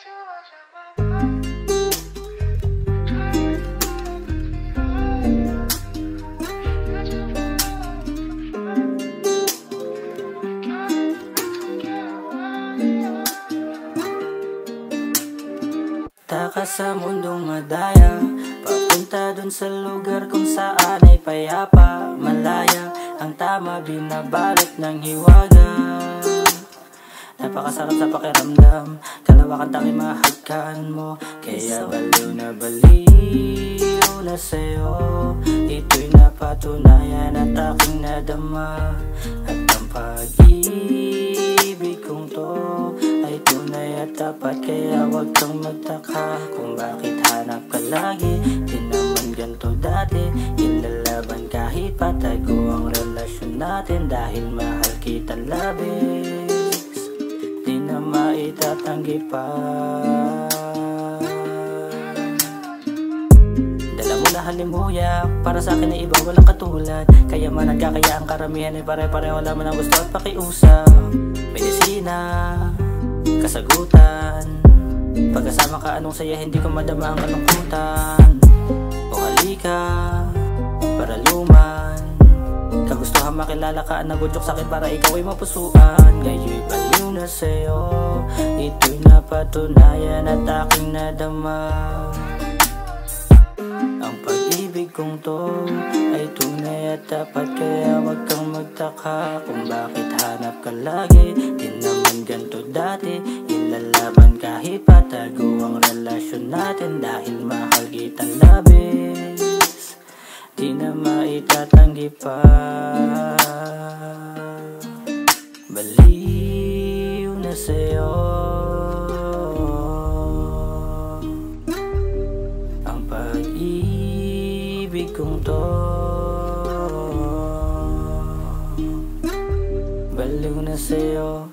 Taka sa mundong madaya, papunta dun sa lugar kung saan ay payapa, malaya. Ang tama binabalot ng hiwaga. Napakasarap sa pakiramdam, kalawakan tanging mahagkan mo. Kaya baliw na sa'yo. Ito'y napatunayan at aking nadama. At ang pag-ibig kong to ay tunay at tapat. Kaya wag kang magtaka kung bakit hanap ka lagi. Di naman ganito dati, ilalaban kahit patago ang relasyon natin. Dahil mahal kita labis, di na maitatanggi pa. Dala mo na halimuyak, para sa akin ay iba walang katulad. Kaya man nagkakaya ang karamihan ay pare-pareho lamang ang gusto at pakiusap. Medisina, kasagutan, pagkasama ka anong saya, hindi ko madama ang kalungkutan. O halika, para luman, kagustuhan makilala ka, nagudyok sa'kin para ikaw ay mapusuan. Ngayon'y baliw na sa'yo, ito'y napatunayan at aking nadama. Ang pag-ibig kong to ay tunay at tapat. Kaya wag kang magtaka kung bakit hanap ka lagi. Di naman ganito dati, ilalaban kahit patago ang relasyon natin. Dahil mahal kitang labis, di na maitatanggi pa. Baliw na sa'yo ang pag-ibig kong to. Baliw na sa'yo.